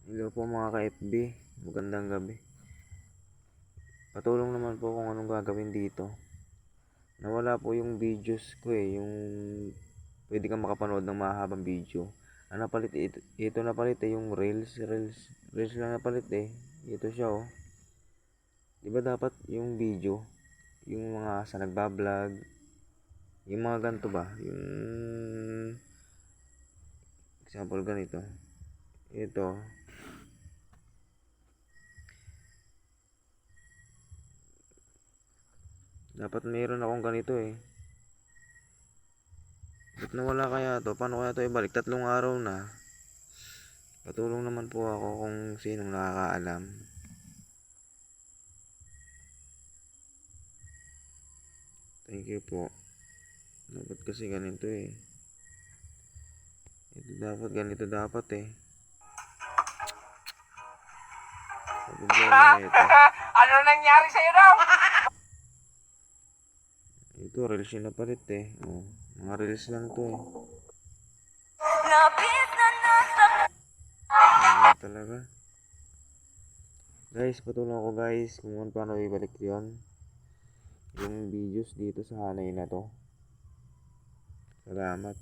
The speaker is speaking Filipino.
Hello po mga ka-FB, magandang gabi. Patulong naman po kung anong gagawin dito. Nawala po yung videos ko yung pwede kang makapanood ng mahabang video. Ang napalit, ito napalit yung reels lang napalit Ito siya Diba dapat yung video, yung mga sa nagbablog, yung mga ganito ba, yung example ganito. Ito, dapat mayroon akong ganito Ba't nawala kaya to? Paano kaya to ibalik? 3 araw na. Patulong naman po ako kung sinong nakakaalam. Thank you po. Dapat kasi ganito Ito dapat ganito dapat Problema na ito. Ano nangyari sa'yo daw? Ito reels yung napalit mga reels lang to Lapit na nasa... Talaga. Guys, patulong ako guys kung paano ibalik yon yung videos dito sa hanay na to. Salamat.